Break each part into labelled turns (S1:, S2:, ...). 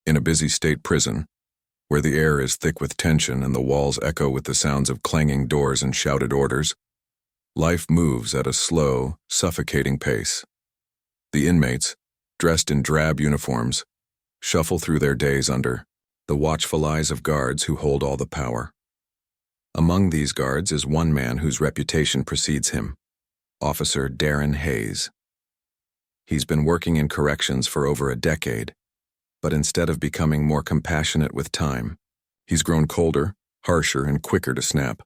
S1: In a busy state prison, where the air is thick with tension and the walls echo with the sounds of clanging doors and shouted orders, life moves at a slow, suffocating pace. The inmates, dressed in drab uniforms, shuffle through their days under the watchful eyes of guards who hold all the power. Among these guards is one man whose reputation precedes him, Officer Darren Hayes. He's been working in corrections for over a decade, but instead of becoming more compassionate with time, he's grown colder, harsher, and quicker to snap.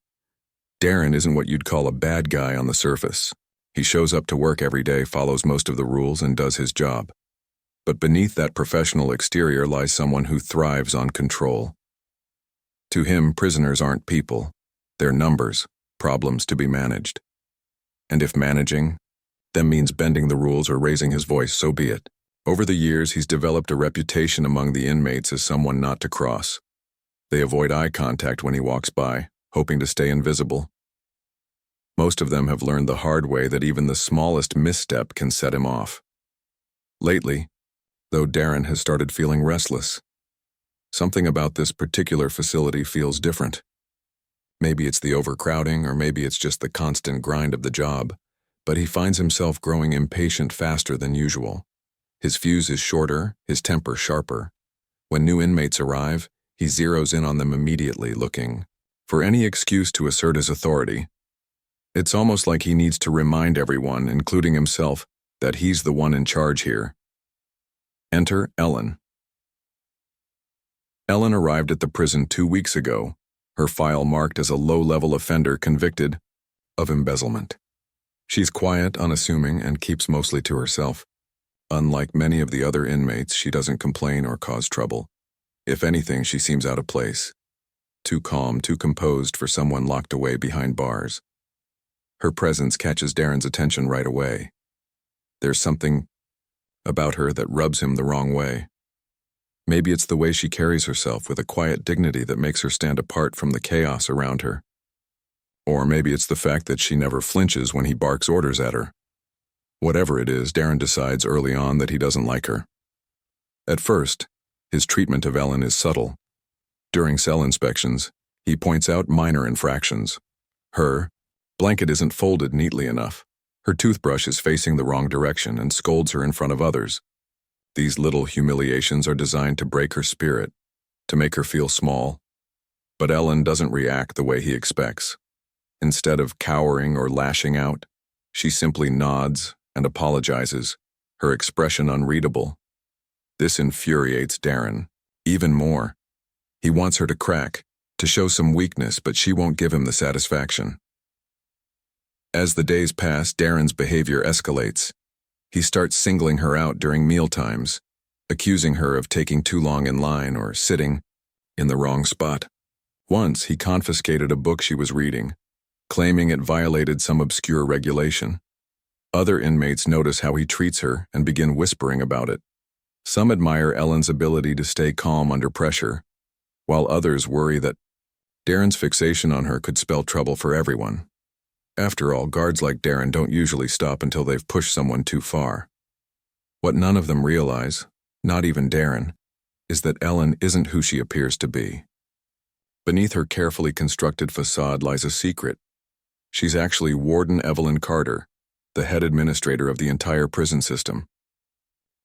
S1: Darren isn't what you'd call a bad guy on the surface. He shows up to work every day, follows most of the rules, and does his job. But beneath that professional exterior lies someone who thrives on control. To him, prisoners aren't people. They're numbers, problems to be managed. And if managing them means bending the rules or raising his voice, so be it. Over the years, he's developed a reputation among the inmates as someone not to cross. They avoid eye contact when he walks by, hoping to stay invisible. Most of them have learned the hard way that even the smallest misstep can set him off. Lately, though, Darren has started feeling restless. Something about this particular facility feels different. Maybe it's the overcrowding, or maybe it's just the constant grind of the job, but he finds himself growing impatient faster than usual. His fuse is shorter, his temper sharper. When new inmates arrive, he zeroes in on them immediately, looking for any excuse to assert his authority. It's almost like he needs to remind everyone, including himself, that he's the one in charge here. Enter Ellen. Ellen arrived at the prison 2 weeks ago, her file marked as a low-level offender convicted of embezzlement. She's quiet, unassuming, and keeps mostly to herself. Unlike many of the other inmates, she doesn't complain or cause trouble. If anything, she seems out of place. Too calm, too composed for someone locked away behind bars. Her presence catches Darren's attention right away. There's something about her that rubs him the wrong way. Maybe it's the way she carries herself with a quiet dignity that makes her stand apart from the chaos around her. Or maybe it's the fact that she never flinches when he barks orders at her. Whatever it is, Darren decides early on that he doesn't like her. At first, his treatment of Ellen is subtle. During cell inspections, he points out minor infractions. Her blanket isn't folded neatly enough. Her toothbrush is facing the wrong direction, and scolds her in front of others. These little humiliations are designed to break her spirit, to make her feel small. But Ellen doesn't react the way he expects. Instead of cowering or lashing out, she simply nods and apologizes, her expression unreadable. This infuriates Darren even more. He wants her to crack, to show some weakness, but she won't give him the satisfaction. As the days pass, Darren's behavior escalates. He starts singling her out during mealtimes, accusing her of taking too long in line or sitting in the wrong spot. Once, he confiscated a book she was reading, claiming it violated some obscure regulation. Other inmates notice how he treats her and begin whispering about it. Some admire Ellen's ability to stay calm under pressure, while others worry that Darren's fixation on her could spell trouble for everyone. After all, guards like Darren don't usually stop until they've pushed someone too far. What none of them realize, not even Darren, is that Ellen isn't who she appears to be. Beneath her carefully constructed facade lies a secret. She's actually Warden Evelyn Carter, the head administrator of the entire prison system.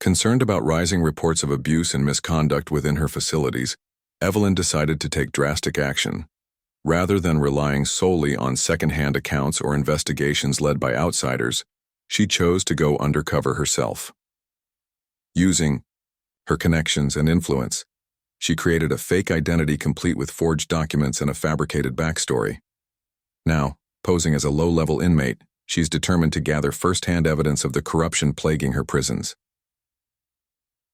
S1: Concerned about rising reports of abuse and misconduct within her facilities, Evelyn decided to take drastic action. Rather than relying solely on second-hand accounts or investigations led by outsiders, she chose to go undercover herself. Using her connections and influence, she created a fake identity complete with forged documents and a fabricated backstory. Now, posing as a low-level inmate, she's determined to gather first-hand evidence of the corruption plaguing her prisons.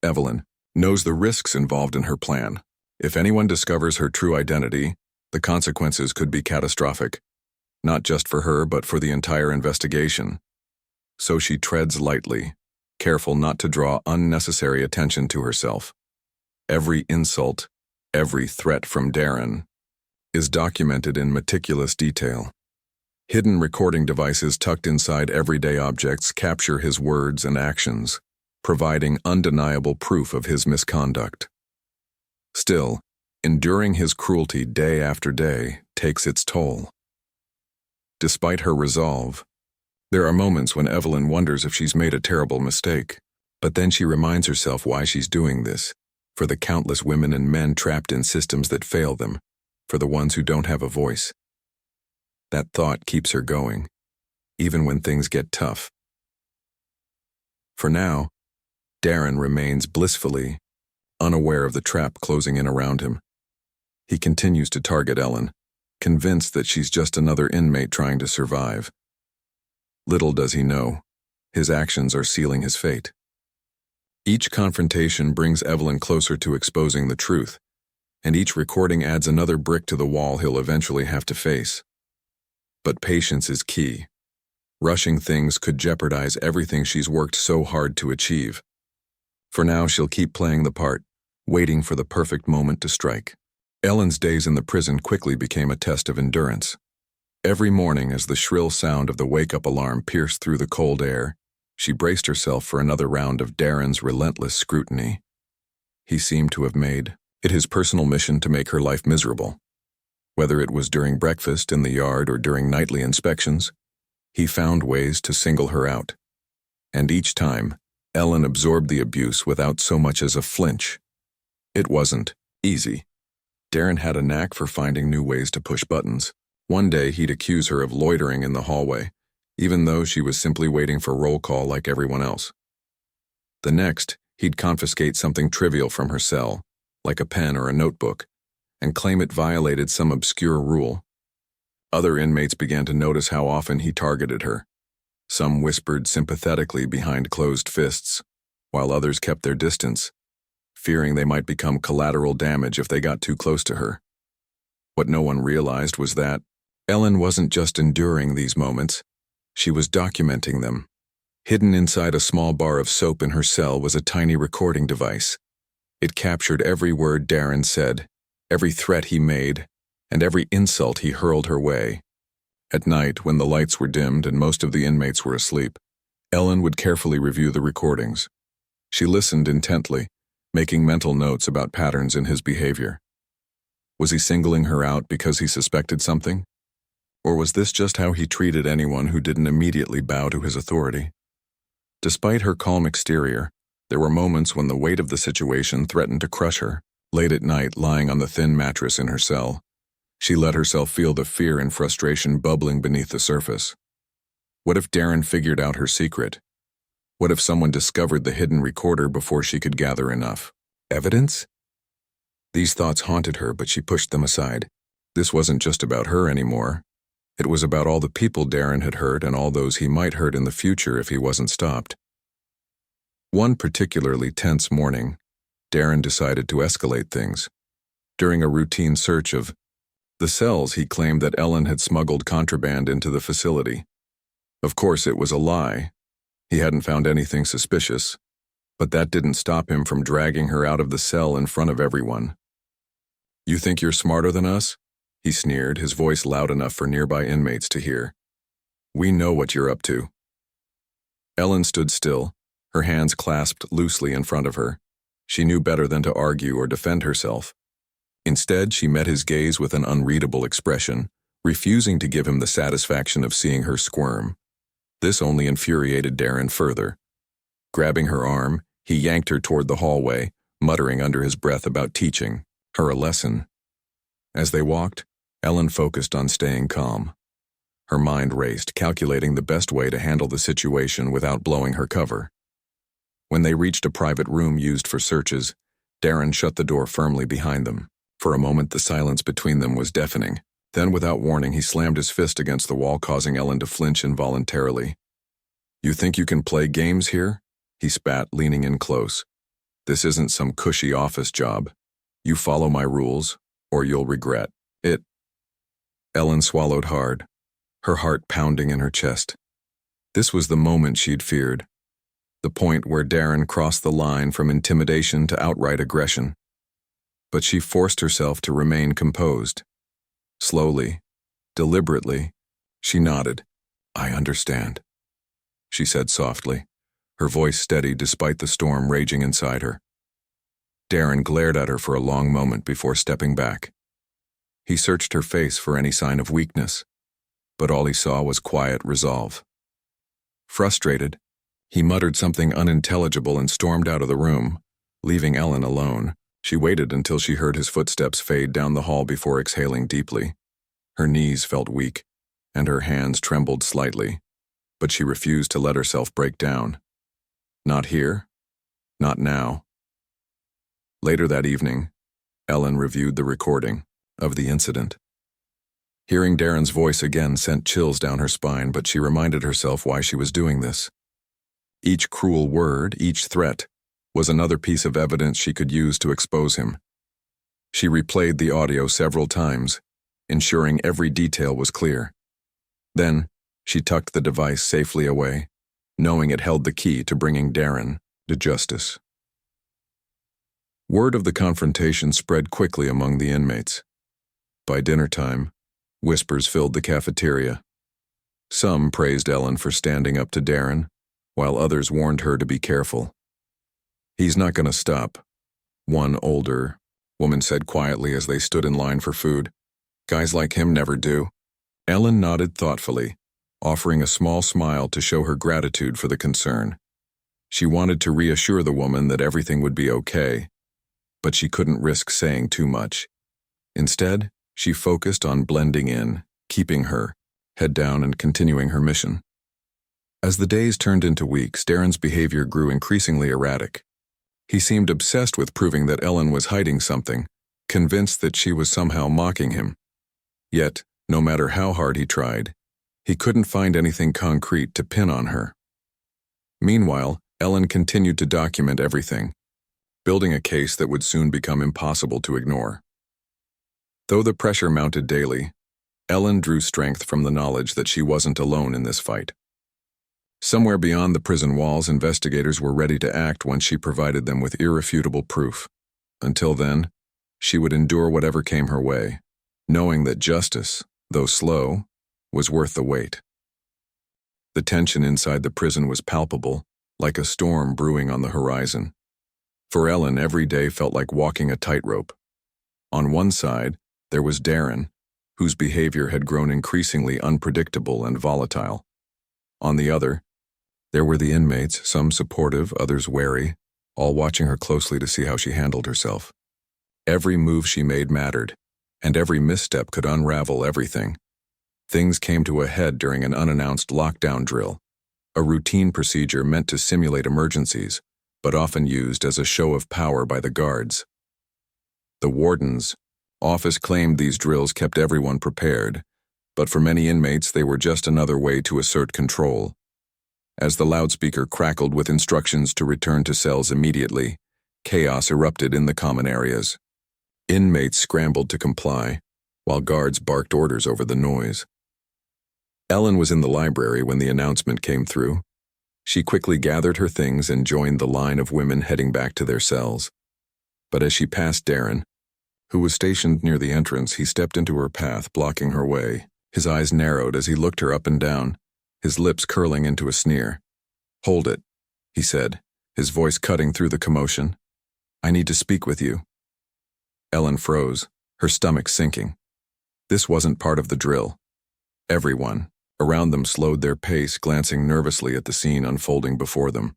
S1: Evelyn knows the risks involved in her plan. If anyone discovers her true identity, the consequences could be catastrophic, not just for her but for the entire investigation. So she treads lightly, careful not to draw unnecessary attention to herself. Every insult, every threat from Darren is documented in meticulous detail. Hidden recording devices tucked inside everyday objects capture his words and actions, providing undeniable proof of his misconduct. Still, enduring his cruelty day after day takes its toll. Despite her resolve, there are moments when Evelyn wonders if she's made a terrible mistake. But then she reminds herself why she's doing this, for the countless women and men trapped in systems that fail them, for the ones who don't have a voice. That thought keeps her going, even when things get tough. For now, Darren remains blissfully unaware of the trap closing in around him. He continues to target Ellen, convinced that she's just another inmate trying to survive. Little does he know, his actions are sealing his fate. Each confrontation brings Evelyn closer to exposing the truth, and each recording adds another brick to the wall he'll eventually have to face. But patience is key. Rushing things could jeopardize everything she's worked so hard to achieve. For now, she'll keep playing the part, waiting for the perfect moment to strike. Ellen's days in the prison quickly became a test of endurance. Every morning, as the shrill sound of the wake-up alarm pierced through the cold air, she braced herself for another round of Darren's relentless scrutiny. He seemed to have made it his personal mission to make her life miserable. Whether it was during breakfast in the yard or during nightly inspections, he found ways to single her out. And each time, Ellen absorbed the abuse without so much as a flinch. It wasn't easy. Darren had a knack for finding new ways to push buttons. One day, he'd accuse her of loitering in the hallway, even though she was simply waiting for roll call like everyone else. The next, he'd confiscate something trivial from her cell, like a pen or a notebook, and claim it violated some obscure rule. Other inmates began to notice how often he targeted her. Some whispered sympathetically behind closed fists, while others kept their distance, fearing they might become collateral damage if they got too close to her. What no one realized was that Ellen wasn't just enduring these moments, she was documenting them. Hidden inside a small bar of soap in her cell was a tiny recording device. It captured every word Darren said, every threat he made, and every insult he hurled her way. At night, when the lights were dimmed and most of the inmates were asleep, Ellen would carefully review the recordings. She listened intently, making mental notes about patterns in his behavior. Was he singling her out because he suspected something? Or was this just how he treated anyone who didn't immediately bow to his authority? Despite her calm exterior, there were moments when the weight of the situation threatened to crush her. Late at night, lying on the thin mattress in her cell, she let herself feel the fear and frustration bubbling beneath the surface. What if Darren figured out her secret? What if someone discovered the hidden recorder before she could gather enough evidence? These thoughts haunted her, but she pushed them aside. This wasn't just about her anymore. It was about all the people Darren had hurt and all those he might hurt in the future if he wasn't stopped. One particularly tense morning, Darren decided to escalate things. During a routine search of the cells, he claimed that Ellen had smuggled contraband into the facility. Of course, it was a lie. He hadn't found anything suspicious, but that didn't stop him from dragging her out of the cell in front of everyone. "You think you're smarter than us?" he sneered, his voice loud enough for nearby inmates to hear. "We know what you're up to." Ellen stood still, her hands clasped loosely in front of her. She knew better than to argue or defend herself. Instead, she met his gaze with an unreadable expression, refusing to give him the satisfaction of seeing her squirm. This only infuriated Darren further. Grabbing her arm, he yanked her toward the hallway, muttering under his breath about teaching her a lesson. As they walked, Ellen focused on staying calm. Her mind raced, calculating the best way to handle the situation without blowing her cover. When they reached a private room used for searches, Darren shut the door firmly behind them. For a moment, the silence between them was deafening. Then, without warning, he slammed his fist against the wall, causing Ellen to flinch involuntarily. "You think you can play games here?" he spat, leaning in close. "This isn't some cushy office job. You follow my rules, or you'll regret it." Ellen swallowed hard, her heart pounding in her chest. This was the moment she'd feared, the point where Darren crossed the line from intimidation to outright aggression. But she forced herself to remain composed. Slowly, deliberately, she nodded. "I understand," she said softly, her voice steady despite the storm raging inside her. Darren glared at her for a long moment before stepping back. He searched her face for any sign of weakness, but all he saw was quiet resolve. Frustrated, he muttered something unintelligible and stormed out of the room, leaving Ellen alone. She waited until she heard his footsteps fade down the hall before exhaling deeply. Her knees felt weak, and her hands trembled slightly, but she refused to let herself break down. Not here. Not now. Later that evening, Ellen reviewed the recording of the incident. Hearing Darren's voice again sent chills down her spine, but she reminded herself why she was doing this. Each cruel word, each threat, was another piece of evidence she could use to expose him. She replayed the audio several times, ensuring every detail was clear. Then, she tucked the device safely away, knowing it held the key to bringing Darren to justice. Word of the confrontation spread quickly among the inmates. By dinner time, whispers filled the cafeteria. Some praised Ellen for standing up to Darren, while others warned her to be careful. "He's not going to stop," one older woman said quietly as they stood in line for food. "Guys like him never do." Ellen nodded thoughtfully, offering a small smile to show her gratitude for the concern. She wanted to reassure the woman that everything would be okay, but she couldn't risk saying too much. Instead, she focused on blending in, keeping her head down and continuing her mission. As the days turned into weeks, Darren's behavior grew increasingly erratic. He seemed obsessed with proving that Ellen was hiding something, convinced that she was somehow mocking him. Yet, no matter how hard he tried, he couldn't find anything concrete to pin on her. Meanwhile, Ellen continued to document everything, building a case that would soon become impossible to ignore. Though the pressure mounted daily, Ellen drew strength from the knowledge that she wasn't alone in this fight. Somewhere beyond the prison walls, investigators were ready to act once she provided them with irrefutable proof. Until then, she would endure whatever came her way, knowing that justice, though slow, was worth the wait. The tension inside the prison was palpable, like a storm brewing on the horizon. For Ellen, every day felt like walking a tightrope. On one side, there was Darren, whose behavior had grown increasingly unpredictable and volatile. On the other, there were the inmates, some supportive, others wary, all watching her closely to see how she handled herself. Every move she made mattered, and every misstep could unravel everything. Things came to a head during an unannounced lockdown drill, a routine procedure meant to simulate emergencies, but often used as a show of power by the guards. The warden's office claimed these drills kept everyone prepared, but for many inmates they were just another way to assert control. As the loudspeaker crackled with instructions to return to cells immediately, chaos erupted in the common areas. Inmates scrambled to comply, while guards barked orders over the noise. Ellen was in the library when the announcement came through. She quickly gathered her things and joined the line of women heading back to their cells. But as she passed Darren, who was stationed near the entrance, he stepped into her path, blocking her way. His eyes narrowed as he looked her up and down, his lips curling into a sneer. "Hold it," he said, his voice cutting through the commotion. "I need to speak with you." Ellen froze, her stomach sinking. This wasn't part of the drill. Everyone around them slowed their pace, glancing nervously at the scene unfolding before them.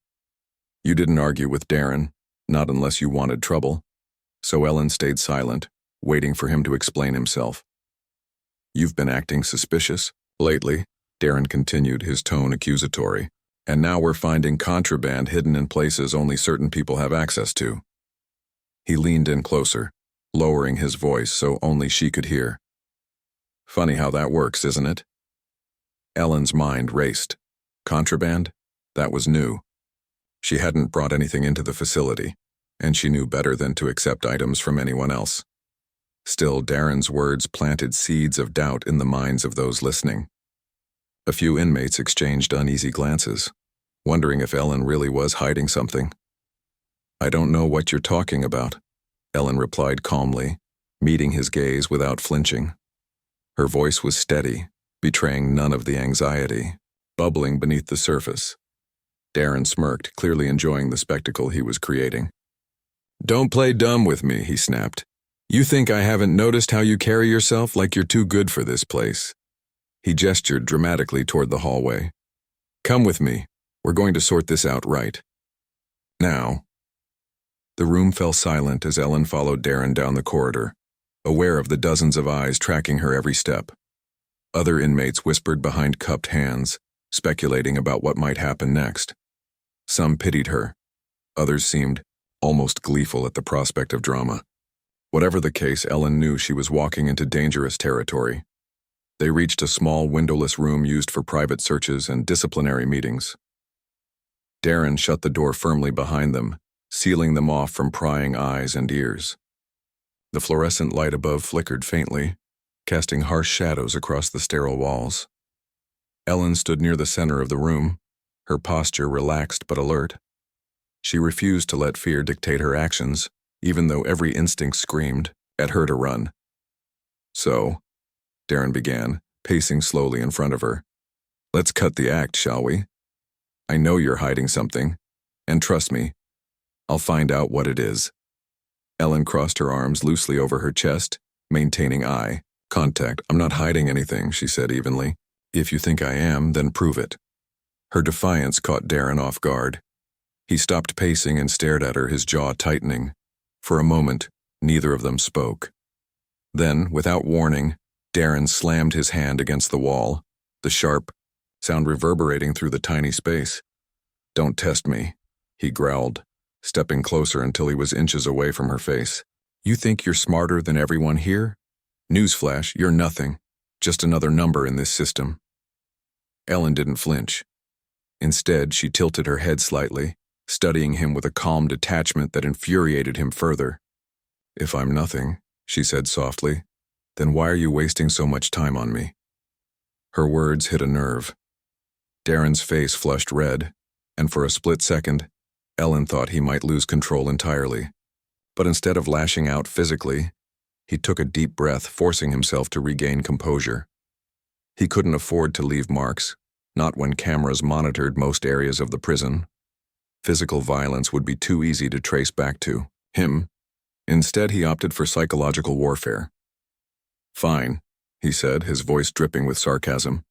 S1: "You didn't argue with Darren, not unless you wanted trouble." So Ellen stayed silent, waiting for him to explain himself. "You've been acting suspicious lately," Darren continued, his tone accusatory. "And now we're finding contraband hidden in places only certain people have access to." He leaned in closer, lowering his voice so only she could hear. "Funny how that works, isn't it?" Ellen's mind raced. Contraband? That was new. She hadn't brought anything into the facility, and she knew better than to accept items from anyone else. Still, Darren's words planted seeds of doubt in the minds of those listening. A few inmates exchanged uneasy glances, wondering if Ellen really was hiding something. "I don't know what you're talking about," Ellen replied calmly, meeting his gaze without flinching. Her voice was steady, betraying none of the anxiety bubbling beneath the surface. Darren smirked, clearly enjoying the spectacle he was creating. Don't play dumb with me, he snapped. You think I haven't noticed how you carry yourself like you're too good for this place? He gestured dramatically toward the hallway. Come with me. We're going to sort this out right now. The room fell silent as Ellen followed Darren down the corridor, aware of the dozens of eyes tracking her every step. Other inmates whispered behind cupped hands, speculating about what might happen next. Some pitied her. Others seemed almost gleeful at the prospect of drama. Whatever the case, Ellen knew she was walking into dangerous territory. They reached a small windowless room used for private searches and disciplinary meetings. Darren shut the door firmly behind them, sealing them off from prying eyes and ears. The fluorescent light above flickered faintly, casting harsh shadows across the sterile walls. Ellen stood near the center of the room, her posture relaxed but alert. She refused to let fear dictate her actions, even though every instinct screamed at her to run. So, Darren began, pacing slowly in front of her. Let's cut the act, shall we? I know you're hiding something, and trust me, I'll find out what it is. Ellen crossed her arms loosely over her chest, maintaining eye contact. I'm not hiding anything, she said evenly. If you think I am, then prove it. Her defiance caught Darren off guard. He stopped pacing and stared at her, his jaw tightening. For a moment, neither of them spoke. Then, without warning, Darren slammed his hand against the wall, the sharp sound reverberating through the tiny space. Don't test me, he growled, stepping closer until he was inches away from her face. You think you're smarter than everyone here? Newsflash, you're nothing, just another number in this system. Ellen didn't flinch. Instead, she tilted her head slightly, studying him with a calm detachment that infuriated him further. If I'm nothing, she said softly, then why are you wasting so much time on me? Her words hit a nerve. Darren's face flushed red, and for a split second, Ellen thought he might lose control entirely. But instead of lashing out physically, he took a deep breath, forcing himself to regain composure. He couldn't afford to leave marks, not when cameras monitored most areas of the prison. Physical violence would be too easy to trace back to him. Instead, he opted for psychological warfare. Fine, he said, his voice dripping with sarcasm.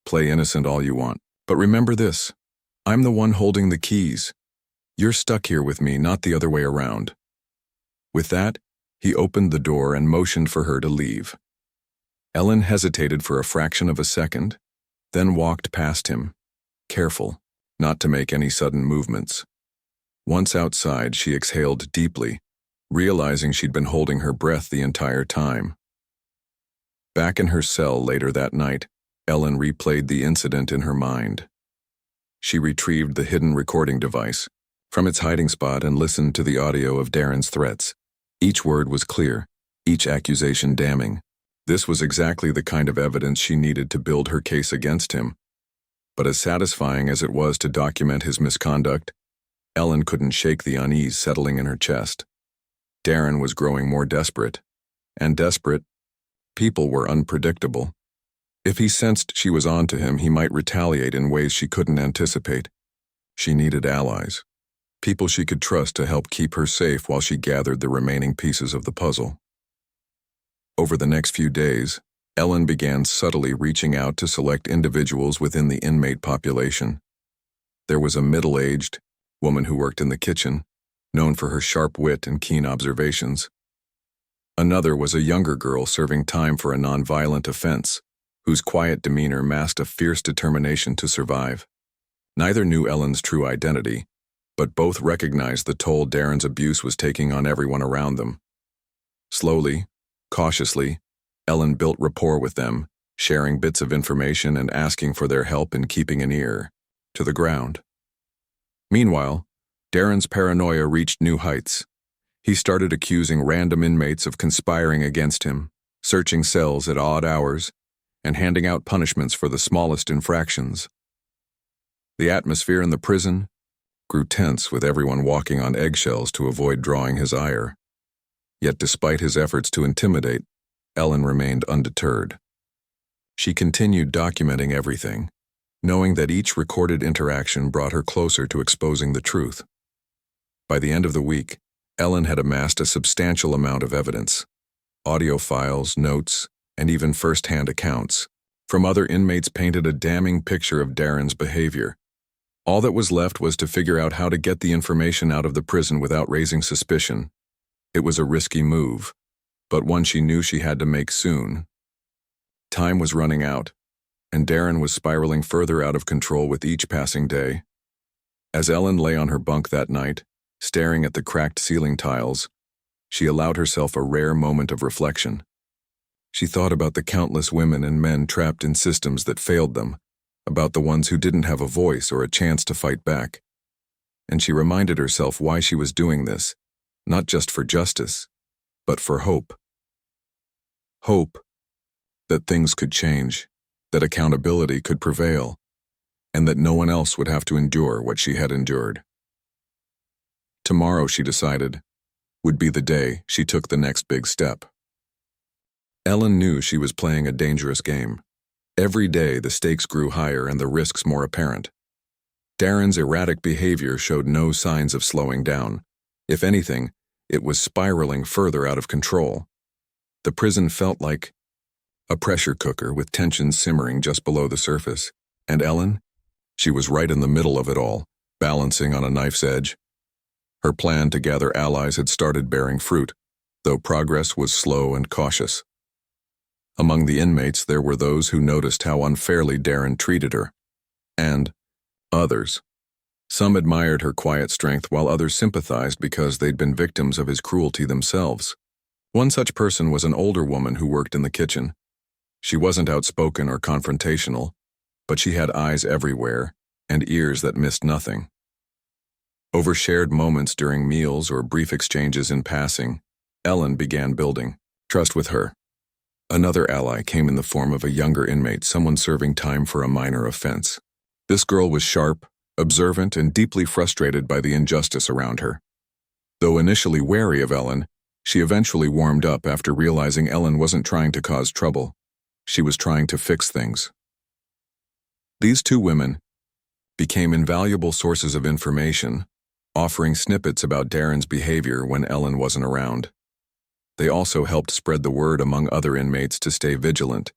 S1: Play innocent all you want, but remember this. I'm the one holding the keys. You're stuck here with me, not the other way around. With that, he opened the door and motioned for her to leave. Ellen hesitated for a fraction of a second, then walked past him, careful not to make any sudden movements. Once outside, she exhaled deeply, realizing she'd been holding her breath the entire time. Back in her cell later that night, Ellen replayed the incident in her mind. She retrieved the hidden recording device from its hiding spot and listened to the audio of Darren's threats. Each word was clear, each accusation damning. This was exactly the kind of evidence she needed to build her case against him. But as satisfying as it was to document his misconduct, Ellen couldn't shake the unease settling in her chest. Darren was growing more desperate. And desperate, people were unpredictable. If he sensed she was on to him, he might retaliate in ways she couldn't anticipate. She needed allies, people she could trust to help keep her safe while she gathered the remaining pieces of the puzzle. Over the next few days, Ellen began subtly reaching out to select individuals within the inmate population. There was a middle-aged woman who worked in the kitchen, known for her sharp wit and keen observations. Another was a younger girl serving time for a nonviolent offense, whose quiet demeanor masked a fierce determination to survive. Neither knew Ellen's true identity, but both recognized the toll Darren's abuse was taking on everyone around them. Slowly, cautiously, Ellen built rapport with them, sharing bits of information and asking for their help in keeping an ear to the ground. Meanwhile, Darren's paranoia reached new heights. He started accusing random inmates of conspiring against him, searching cells at odd hours, and handing out punishments for the smallest infractions. The atmosphere in the prison grew tense, with everyone walking on eggshells to avoid drawing his ire. Yet despite his efforts to intimidate, Ellen remained undeterred. She continued documenting everything, knowing that each recorded interaction brought her closer to exposing the truth. By the end of the week, Ellen had amassed a substantial amount of evidence: audio files, notes, and even first-hand accounts from other inmates painted a damning picture of Darren's behavior. All that was left was to figure out how to get the information out of the prison without raising suspicion. It was a risky move, but one she knew she had to make soon. Time was running out, and Darren was spiraling further out of control with each passing day. As Ellen lay on her bunk that night, staring at the cracked ceiling tiles, she allowed herself a rare moment of reflection. She thought about the countless women and men trapped in systems that failed them, about the ones who didn't have a voice or a chance to fight back. And she reminded herself why she was doing this, not just for justice, but for hope. Hope that things could change, that accountability could prevail, and that no one else would have to endure what she had endured. Tomorrow, she decided, would be the day she took the next big step. Ellen knew she was playing a dangerous game. Every day, the stakes grew higher and the risks more apparent. Darren's erratic behavior showed no signs of slowing down. If anything, it was spiraling further out of control. The prison felt like a pressure cooker with tensions simmering just below the surface. And Ellen? She was right in the middle of it all, balancing on a knife's edge. Her plan to gather allies had started bearing fruit, though progress was slow and cautious. Among the inmates, there were those who noticed how unfairly Darren treated her, and others. Some admired her quiet strength while others sympathized because they'd been victims of his cruelty themselves. One such person was an older woman who worked in the kitchen. She wasn't outspoken or confrontational, but she had eyes everywhere and ears that missed nothing. Over shared moments during meals or brief exchanges in passing, Ellen began building trust with her. Another ally came in the form of a younger inmate, someone serving time for a minor offense. This girl was sharp, observant, and deeply frustrated by the injustice around her. Though initially wary of Ellen, she eventually warmed up after realizing Ellen wasn't trying to cause trouble. She was trying to fix things. These two women became invaluable sources of information, offering snippets about Darren's behavior when Ellen wasn't around. They also helped spread the word among other inmates to stay vigilant,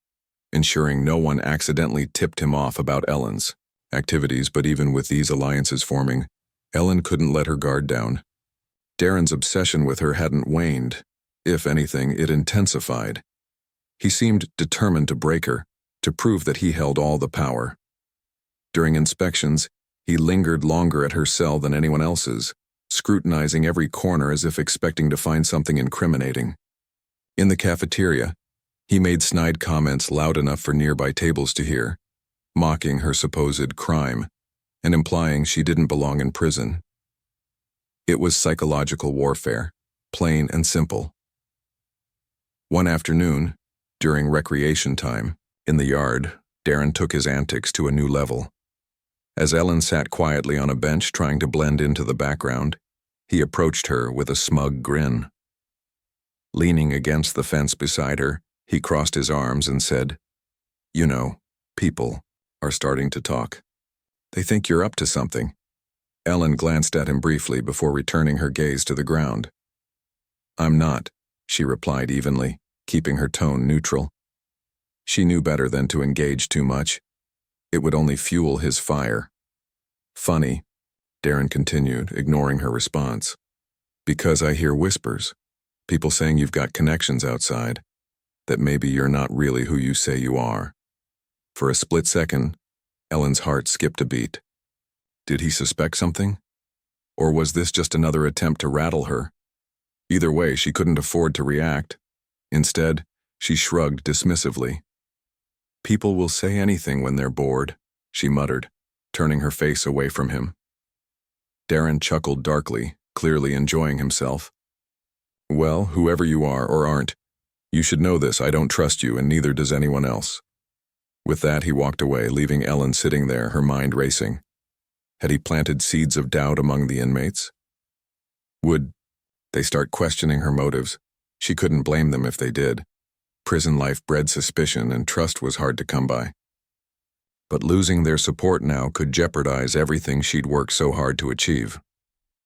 S1: ensuring no one accidentally tipped him off about Ellen's activities. But even with these alliances forming, Ellen couldn't let her guard down. Darren's obsession with her hadn't waned. If anything, it intensified. He seemed determined to break her, to prove that he held all the power. During inspections, he lingered longer at her cell than anyone else's, scrutinizing every corner as if expecting to find something incriminating. In the cafeteria, he made snide comments loud enough for nearby tables to hear, mocking her supposed crime and implying she didn't belong in prison. It was psychological warfare, plain and simple. One afternoon, during recreation time, in the yard, Darren took his antics to a new level. As Ellen sat quietly on a bench trying to blend into the background, he approached her with a smug grin. Leaning against the fence beside her, he crossed his arms and said, "You know, people are starting to talk. They think you're up to something." Ellen glanced at him briefly before returning her gaze to the ground. "I'm not," she replied evenly, keeping her tone neutral. She knew better than to engage too much. It would only fuel his fire. "Funny," Darren continued, ignoring her response. "Because I hear whispers, people saying you've got connections outside, that maybe you're not really who you say you are." For a split second, Ellen's heart skipped a beat. Did he suspect something? Or was this just another attempt to rattle her? Either way, she couldn't afford to react. Instead, she shrugged dismissively. "People will say anything when they're bored," she muttered, turning her face away from him. Darren chuckled darkly, clearly enjoying himself. "Well, whoever you are or aren't, you should know this: I don't trust you, and neither does anyone else." With that, he walked away, leaving Ellen sitting there, her mind racing. Had he planted seeds of doubt among the inmates? Would they start questioning her motives? She couldn't blame them if they did. Prison life bred suspicion, and trust was hard to come by. But losing their support now could jeopardize everything she'd worked so hard to achieve.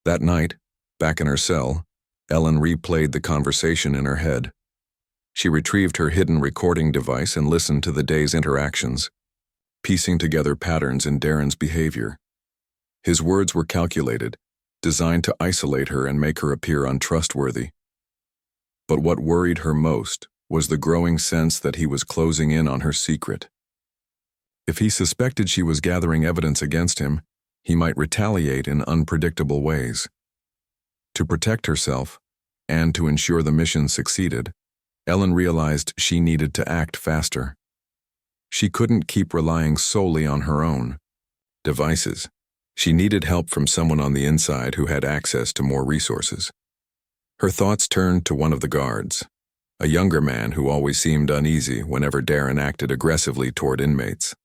S1: That night, back in her cell, Ellen replayed the conversation in her head. She retrieved her hidden recording device and listened to the day's interactions, piecing together patterns in Darren's behavior. His words were calculated, designed to isolate her and make her appear untrustworthy. But what worried her most was the growing sense that he was closing in on her secret. If he suspected she was gathering evidence against him, he might retaliate in unpredictable ways. To protect herself, and to ensure the mission succeeded, Ellen realized she needed to act faster. She couldn't keep relying solely on her own devices. She needed help from someone on the inside who had access to more resources. Her thoughts turned to one of the guards, a younger man who always seemed uneasy whenever Darren acted aggressively toward inmates.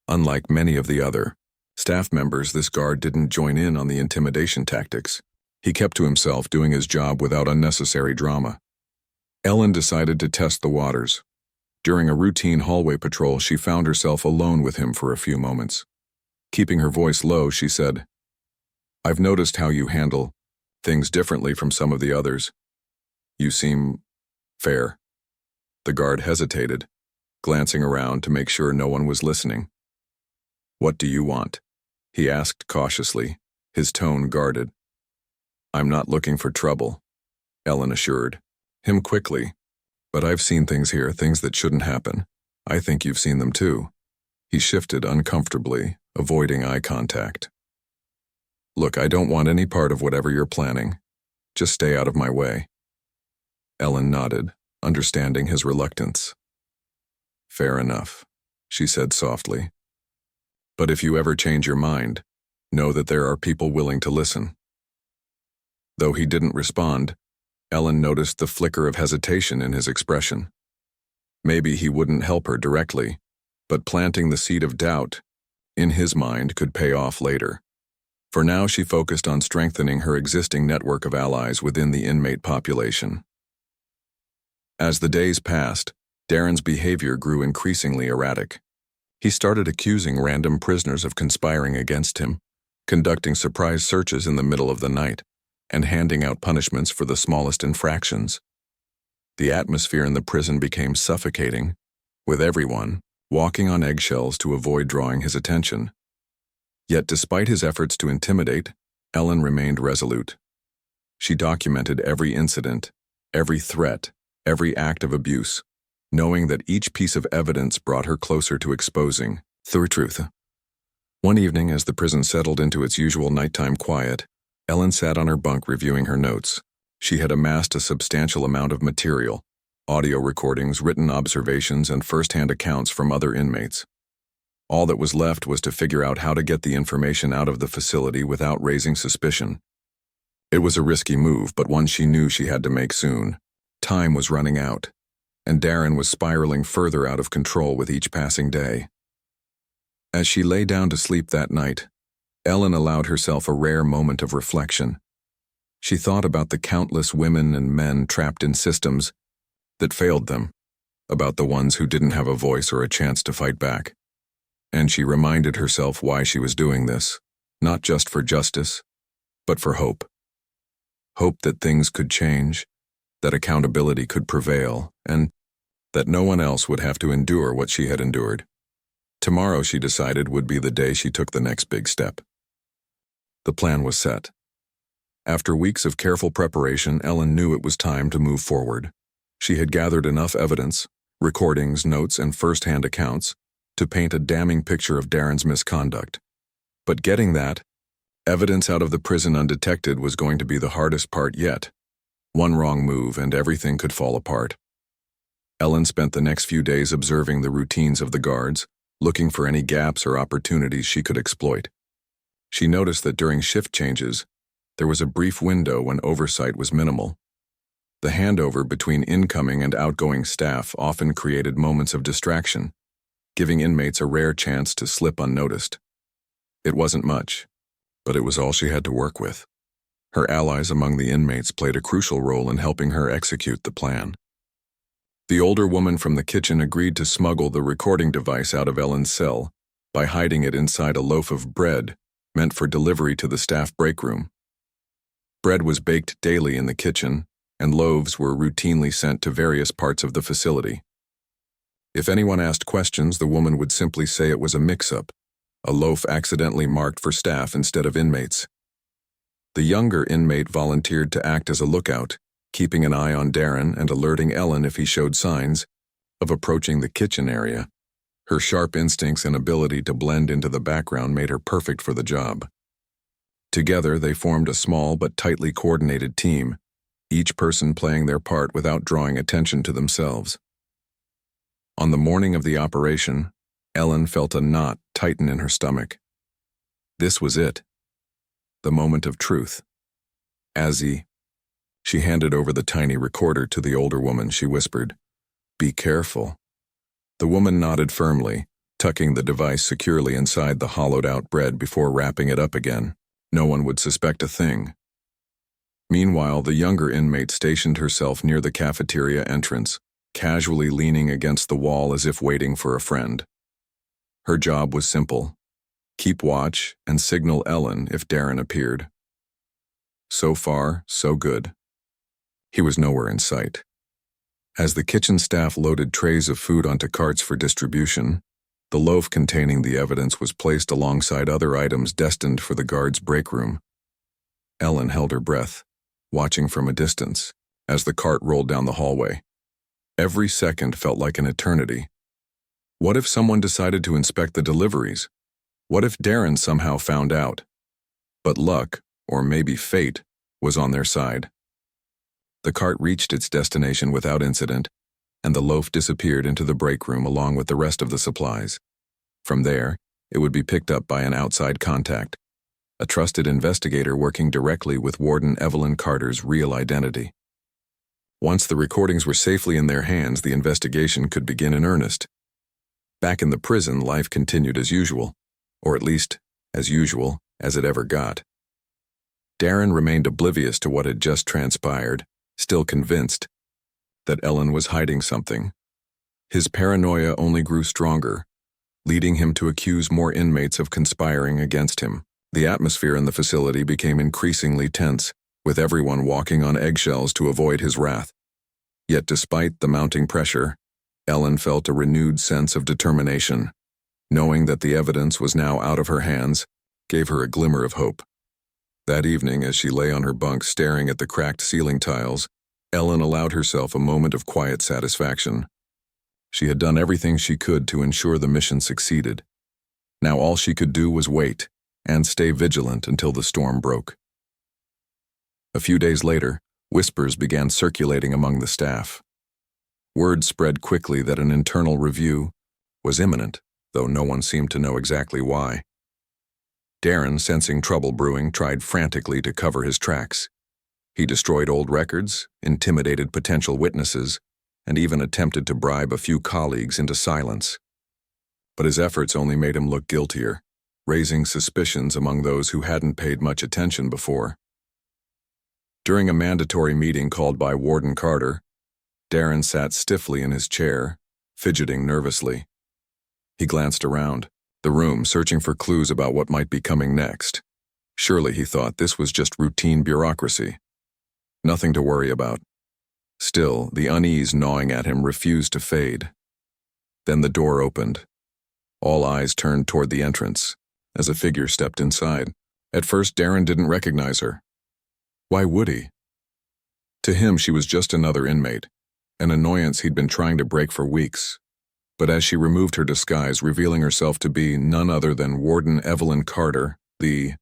S1: Unlike many of the other staff members, this guard didn't join in on the intimidation tactics. He kept to himself, doing his job without unnecessary drama. Ellen decided to test the waters. During a routine hallway patrol, she found herself alone with him for a few moments. Keeping her voice low, she said, "I've noticed how you handle things differently from some of the others. You seem fair." The guard hesitated, glancing around to make sure no one was listening. "What do you want?" he asked cautiously, his tone guarded. "I'm not looking for trouble," Ellen assured him quickly. "But I've seen things here, things that shouldn't happen. I think you've seen them too." He shifted uncomfortably, avoiding eye contact. "Look, I don't want any part of whatever you're planning. Just stay out of my way." Ellen nodded, understanding his reluctance. "Fair enough," she said softly. "But if you ever change your mind, know that there are people willing to listen." Though he didn't respond, Ellen noticed the flicker of hesitation in his expression. Maybe he wouldn't help her directly, but planting the seed of doubt in his mind could pay off later. For now, she focused on strengthening her existing network of allies within the inmate population. As the days passed, Darren's behavior grew increasingly erratic. He started accusing random prisoners of conspiring against him, conducting surprise searches in the middle of the night, and handing out punishments for the smallest infractions. The atmosphere in the prison became suffocating, with everyone walking on eggshells to avoid drawing his attention. Yet despite his efforts to intimidate, Ellen remained resolute. She documented every incident, every threat, every act of abuse, knowing that each piece of evidence brought her closer to exposing the truth. One evening, as the prison settled into its usual nighttime quiet, Ellen sat on her bunk reviewing her notes. She had amassed a substantial amount of material: audio recordings, written observations, and first-hand accounts from other inmates. All that was left was to figure out how to get the information out of the facility without raising suspicion. It was a risky move, but one she knew she had to make soon. Time was running out, and Darren was spiraling further out of control with each passing day. As she lay down to sleep that night, Ellen allowed herself a rare moment of reflection. She thought about the countless women and men trapped in systems that failed them, about the ones who didn't have a voice or a chance to fight back. And she reminded herself why she was doing this, not just for justice, but for hope. Hope that things could change, that accountability could prevail, and that no one else would have to endure what she had endured. Tomorrow, she decided, would be the day she took the next big step. The plan was set. After weeks of careful preparation, Ellen knew it was time to move forward. She had gathered enough evidence, recordings, notes, and first-hand accounts, to paint a damning picture of Darren's misconduct. But getting that evidence out of the prison undetected was going to be the hardest part yet. One wrong move and everything could fall apart. Ellen spent the next few days observing the routines of the guards, looking for any gaps or opportunities she could exploit. She noticed that during shift changes, there was a brief window when oversight was minimal. The handover between incoming and outgoing staff often created moments of distraction, giving inmates a rare chance to slip unnoticed. It wasn't much, but it was all she had to work with. Her allies among the inmates played a crucial role in helping her execute the plan. The older woman from the kitchen agreed to smuggle the recording device out of Ellen's cell by hiding it inside a loaf of bread meant for delivery to the staff break room. Bread was baked daily in the kitchen, and loaves were routinely sent to various parts of the facility. If anyone asked questions, the woman would simply say it was a mix-up, a loaf accidentally marked for staff instead of inmates. The younger inmate volunteered to act as a lookout, keeping an eye on Darren and alerting Ellen if he showed signs of approaching the kitchen area. Her sharp instincts and ability to blend into the background made her perfect for the job. Together, they formed a small but tightly coordinated team, each person playing their part without drawing attention to themselves. On the morning of the operation, Ellen felt a knot tighten in her stomach. This was it. The moment of truth. She handed over the tiny recorder to the older woman. She whispered, "Be careful." The woman nodded firmly, tucking the device securely inside the hollowed-out bread before wrapping it up again. No one would suspect a thing. Meanwhile, the younger inmate stationed herself near the cafeteria entrance, casually leaning against the wall as if waiting for a friend. Her job was simple: keep watch and signal Ellen if Darren appeared. So far, so good. He was nowhere in sight. As the kitchen staff loaded trays of food onto carts for distribution, the loaf containing the evidence was placed alongside other items destined for the guards' break room. Ellen held her breath, watching from a distance, as the cart rolled down the hallway. Every second felt like an eternity. What if someone decided to inspect the deliveries? What if Darren somehow found out? But luck, or maybe fate, was on their side. The cart reached its destination without incident, and the loaf disappeared into the break room along with the rest of the supplies. From there, it would be picked up by an outside contact, a trusted investigator working directly with Warden Evelyn Carter's real identity. Once the recordings were safely in their hands, the investigation could begin in earnest. Back in the prison, life continued as usual, or at least as usual as it ever got. Darren remained oblivious to what had just transpired, still convinced that Ellen was hiding something. His paranoia only grew stronger, leading him to accuse more inmates of conspiring against him. The atmosphere in the facility became increasingly tense, with everyone walking on eggshells to avoid his wrath. Yet despite the mounting pressure, Ellen felt a renewed sense of determination. Knowing that the evidence was now out of her hands gave her a glimmer of hope. That evening, as she lay on her bunk staring at the cracked ceiling tiles, Ellen allowed herself a moment of quiet satisfaction. She had done everything she could to ensure the mission succeeded. Now all she could do was wait and stay vigilant until the storm broke. A few days later, whispers began circulating among the staff. Word spread quickly that an internal review was imminent, though no one seemed to know exactly why. Darren, sensing trouble brewing, tried frantically to cover his tracks. He destroyed old records, intimidated potential witnesses, and even attempted to bribe a few colleagues into silence. But his efforts only made him look guiltier, raising suspicions among those who hadn't paid much attention before. During a mandatory meeting called by Warden Carter, Darren sat stiffly in his chair, fidgeting nervously. He glanced around the room, searching for clues about what might be coming next. Surely, he thought, this was just routine bureaucracy. Nothing to worry about. Still, the unease gnawing at him refused to fade. Then the door opened. All eyes turned toward the entrance, as a figure stepped inside. At first, Darren didn't recognize her. Why would he? To him, she was just another inmate, an annoyance he'd been trying to break for weeks. But as she removed her disguise, revealing herself to be none other than Warden Evelyn Carter, the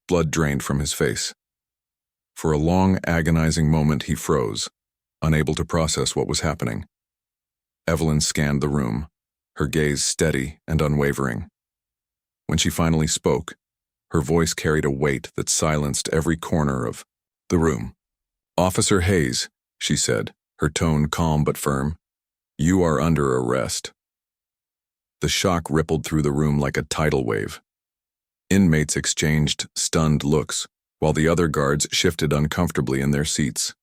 S1: blood drained from his face. For a long, agonizing moment, he froze, unable to process what was happening. Evelyn scanned the room, her gaze steady and unwavering. When she finally spoke, her voice carried a weight that silenced every corner of the room. "Officer Hayes," she said, her tone calm but firm, "you are under arrest." The shock rippled through the room like a tidal wave. Inmates exchanged stunned looks, while the other guards shifted uncomfortably in their seats.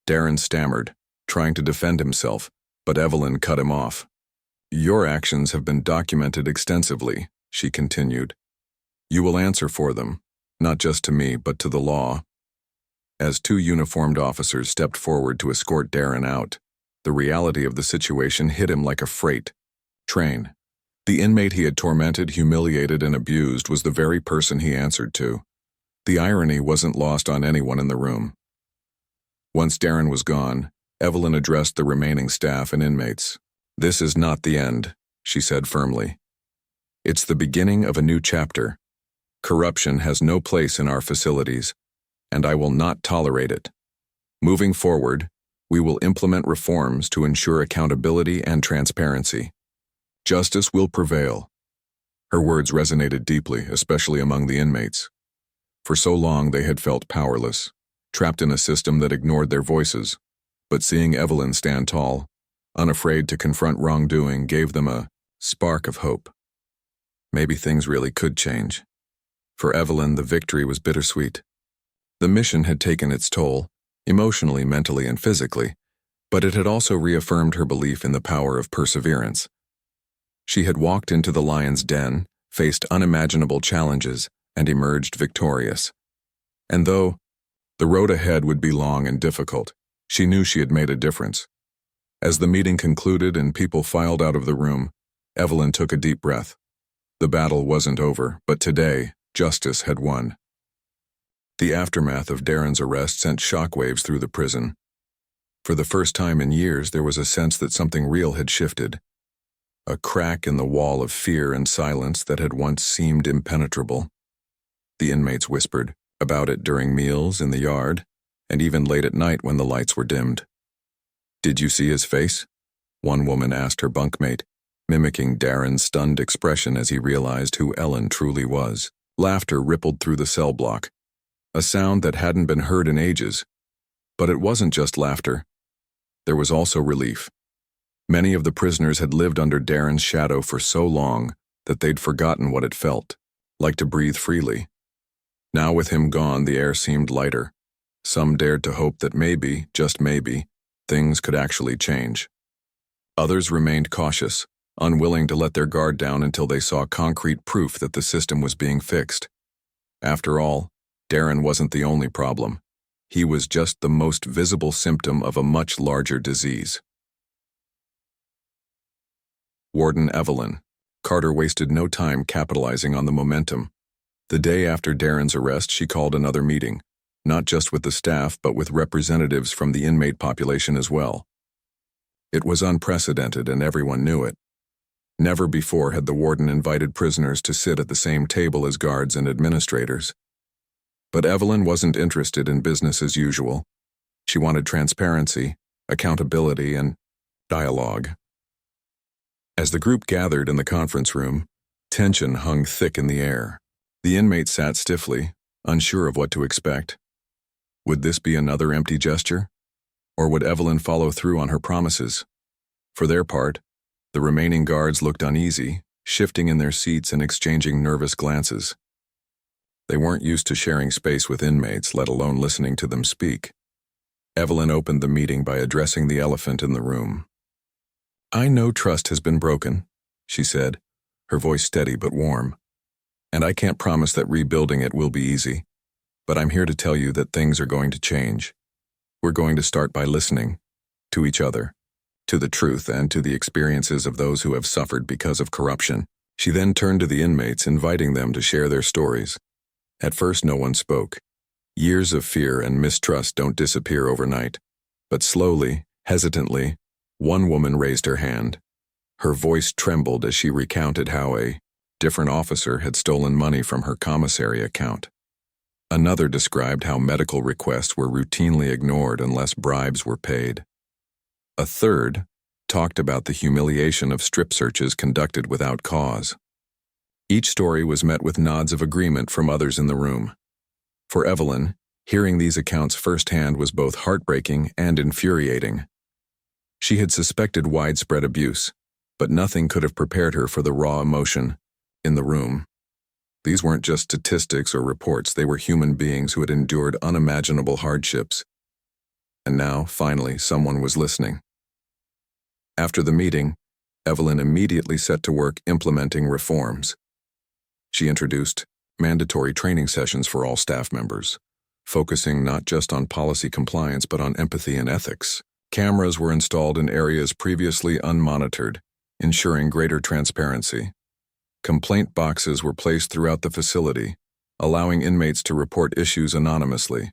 S1: Darren stammered, trying to defend himself, but Evelyn cut him off. "Your actions have been documented extensively," she continued. "You will answer for them, not just to me, but to the law." As two uniformed officers stepped forward to escort Darren out, the reality of the situation hit him like a freight train. The inmate he had tormented, humiliated, and abused was the very person he answered to. The irony wasn't lost on anyone in the room. Once Darren was gone, Evelyn addressed the remaining staff and inmates. "This is not the end," she said firmly. "It's the beginning of a new chapter. Corruption has no place in our facilities, and I will not tolerate it. Moving forward, we will implement reforms to ensure accountability and transparency. Justice will prevail." Her words resonated deeply, especially among the inmates. For so long they had felt powerless, trapped in a system that ignored their voices. But seeing Evelyn stand tall, unafraid to confront wrongdoing, gave them a spark of hope. Maybe things really could change. For Evelyn, the victory was bittersweet. The mission had taken its toll, emotionally, mentally, and physically, but it had also reaffirmed her belief in the power of perseverance. She had walked into the lion's den, faced unimaginable challenges, and emerged victorious. And though the road ahead would be long and difficult, she knew she had made a difference. As the meeting concluded and people filed out of the room, Evelyn took a deep breath. The battle wasn't over, but today, justice had won. The aftermath of Darren's arrest sent shockwaves through the prison. For the first time in years, there was a sense that something real had shifted. A crack in the wall of fear and silence that had once seemed impenetrable. The inmates whispered about it during meals in the yard, and even late at night when the lights were dimmed. "Did you see his face?" one woman asked her bunkmate, mimicking Darren's stunned expression as he realized who Ellen truly was. Laughter rippled through the cell block, a sound that hadn't been heard in ages. But it wasn't just laughter. There was also relief. Many of the prisoners had lived under Darren's shadow for so long that they'd forgotten what it felt like to breathe freely. Now with him gone, the air seemed lighter. Some dared to hope that maybe, just maybe, things could actually change. Others remained cautious, unwilling to let their guard down until they saw concrete proof that the system was being fixed. After all, Darren wasn't the only problem. He was just the most visible symptom of a much larger disease. Warden Evelyn. Carter wasted no time capitalizing on the momentum. The day after Darren's arrest, she called another meeting, not just with the staff but with representatives from the inmate population as well. It was unprecedented and everyone knew it. Never before had the warden invited prisoners to sit at the same table as guards and administrators. But Evelyn wasn't interested in business as usual. She wanted transparency, accountability, and dialogue. As the group gathered in the conference room, tension hung thick in the air. The inmates sat stiffly, unsure of what to expect. Would this be another empty gesture? Or would Evelyn follow through on her promises? For their part, the remaining guards looked uneasy, shifting in their seats and exchanging nervous glances. They weren't used to sharing space with inmates, let alone listening to them speak. Evelyn opened the meeting by addressing the elephant in the room. "I know trust has been broken," she said, her voice steady but warm. "And I can't promise that rebuilding it will be easy. But I'm here to tell you that things are going to change. We're going to start by listening to each other, to the truth and to the experiences of those who have suffered because of corruption." She then turned to the inmates, inviting them to share their stories. At first, no one spoke. Years of fear and mistrust don't disappear overnight. But slowly, hesitantly, one woman raised her hand. Her voice trembled as she recounted how a different officer had stolen money from her commissary account. Another described how medical requests were routinely ignored unless bribes were paid. A third talked about the humiliation of strip searches conducted without cause. Each story was met with nods of agreement from others in the room. For Evelyn, hearing these accounts firsthand was both heartbreaking and infuriating. She had suspected widespread abuse, but nothing could have prepared her for the raw emotion in the room. These weren't just statistics or reports, they were human beings who had endured unimaginable hardships. And now, finally, someone was listening. After the meeting, Evelyn immediately set to work implementing reforms. She introduced mandatory training sessions for all staff members, focusing not just on policy compliance but on empathy and ethics. Cameras were installed in areas previously unmonitored, ensuring greater transparency. Complaint boxes were placed throughout the facility, allowing inmates to report issues anonymously.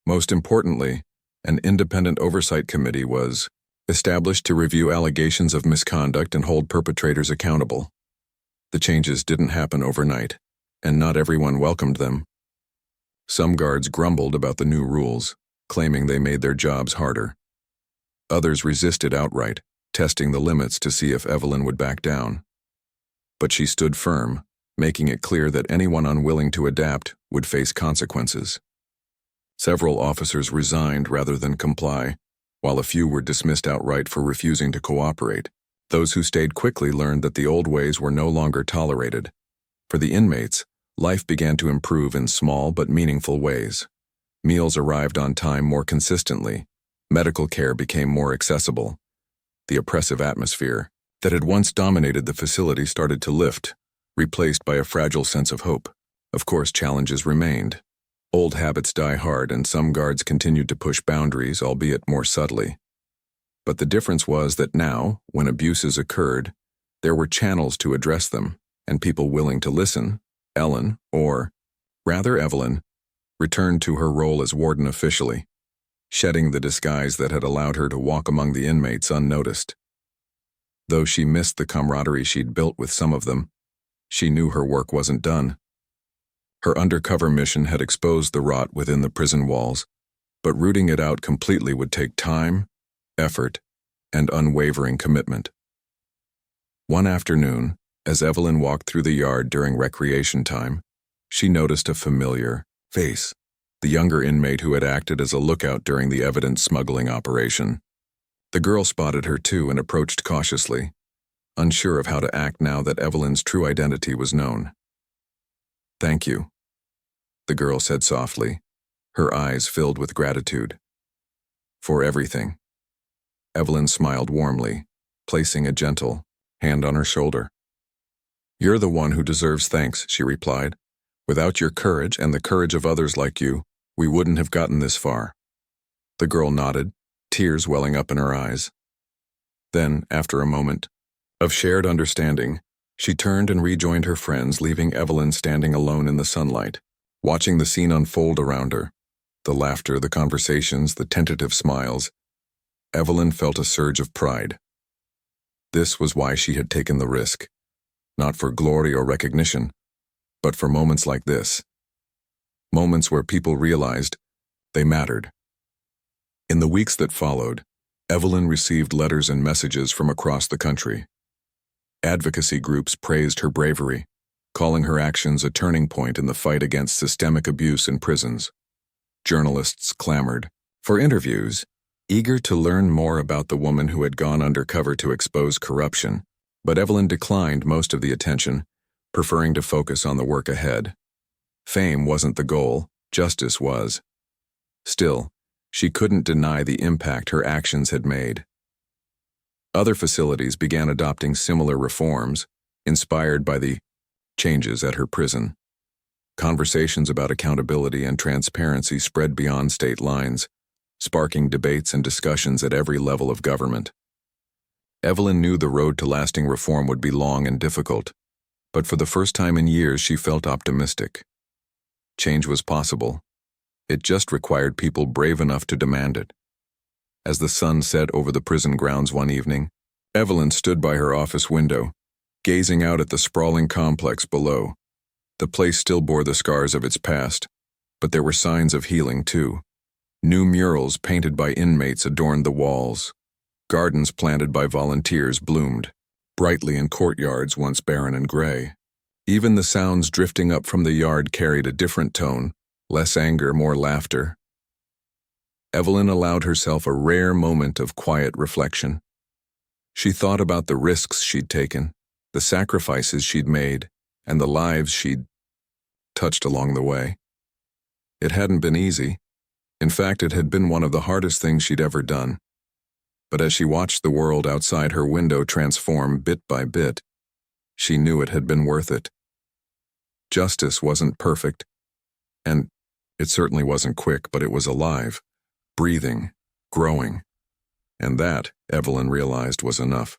S1: Most importantly, an independent oversight committee was established to review allegations of misconduct and hold perpetrators accountable. The changes didn't happen overnight, and not everyone welcomed them. Some guards grumbled about the new rules, claiming they made their jobs harder. Others resisted outright, testing the limits to see if Evelyn would back down. But she stood firm, making it clear that anyone unwilling to adapt would face consequences. Several officers resigned rather than comply, while a few were dismissed outright for refusing to cooperate. Those who stayed quickly learned that the old ways were no longer tolerated. For the inmates, life began to improve in small but meaningful ways. Meals arrived on time more consistently. Medical care became more accessible. The oppressive atmosphere that had once dominated the facility started to lift, replaced by a fragile sense of hope. Of course, challenges remained. Old habits die hard, and some guards continued to push boundaries, albeit more subtly. But the difference was that now, when abuses occurred, there were channels to address them, and people willing to listen. Evelyn, returned to her role as warden officially, shedding the disguise that had allowed her to walk among the inmates unnoticed. Though she missed the camaraderie she'd built with some of them, she knew her work wasn't done. Her undercover mission had exposed the rot within the prison walls, but rooting it out completely would take time, effort, and unwavering commitment. One afternoon, as Evelyn walked through the yard during recreation time, she noticed a familiar face, the younger inmate who had acted as a lookout during the evidence smuggling operation. The girl spotted her too and approached cautiously, unsure of how to act now that Evelyn's true identity was known. "Thank you," the girl said softly, her eyes filled with gratitude. "For everything." Evelyn smiled warmly, placing a gentle hand on her shoulder. "You're the one who deserves thanks," she replied. "Without your courage and the courage of others like you, we wouldn't have gotten this far." The girl nodded, tears welling up in her eyes. Then, after a moment of shared understanding, she turned and rejoined her friends, leaving Evelyn standing alone in the sunlight, watching the scene unfold around her. The laughter, the conversations, the tentative smiles. Evelyn felt a surge of pride. This was why she had taken the risk, not for glory or recognition, but for moments like this. Moments where people realized they mattered. In the weeks that followed, Evelyn received letters and messages from across the country. Advocacy groups praised her bravery, calling her actions a turning point in the fight against systemic abuse in prisons. Journalists clamored for interviews, eager to learn more about the woman who had gone undercover to expose corruption, but Evelyn declined most of the attention, preferring to focus on the work ahead. Fame wasn't the goal, justice was. Still, she couldn't deny the impact her actions had made. Other facilities began adopting similar reforms, inspired by the changes at her prison. Conversations about accountability and transparency spread beyond state lines, sparking debates and discussions at every level of government. Evelyn knew the road to lasting reform would be long and difficult, but for the first time in years she felt optimistic. Change was possible. It just required people brave enough to demand it. As the sun set over the prison grounds one evening, Evelyn stood by her office window, gazing out at the sprawling complex below. The place still bore the scars of its past, but there were signs of healing too. New murals painted by inmates adorned the walls. Gardens planted by volunteers bloomed brightly in courtyards once barren and gray. Even the sounds drifting up from the yard carried a different tone, less anger, more laughter. Evelyn allowed herself a rare moment of quiet reflection. She thought about the risks she'd taken, the sacrifices she'd made, and the lives she'd touched along the way. It hadn't been easy. In fact, it had been one of the hardest things she'd ever done. But as she watched the world outside her window transform bit by bit, she knew it had been worth it. Justice wasn't perfect, and It certainly wasn't quick, but it was alive, breathing, growing. And that, Evelyn realized, was enough.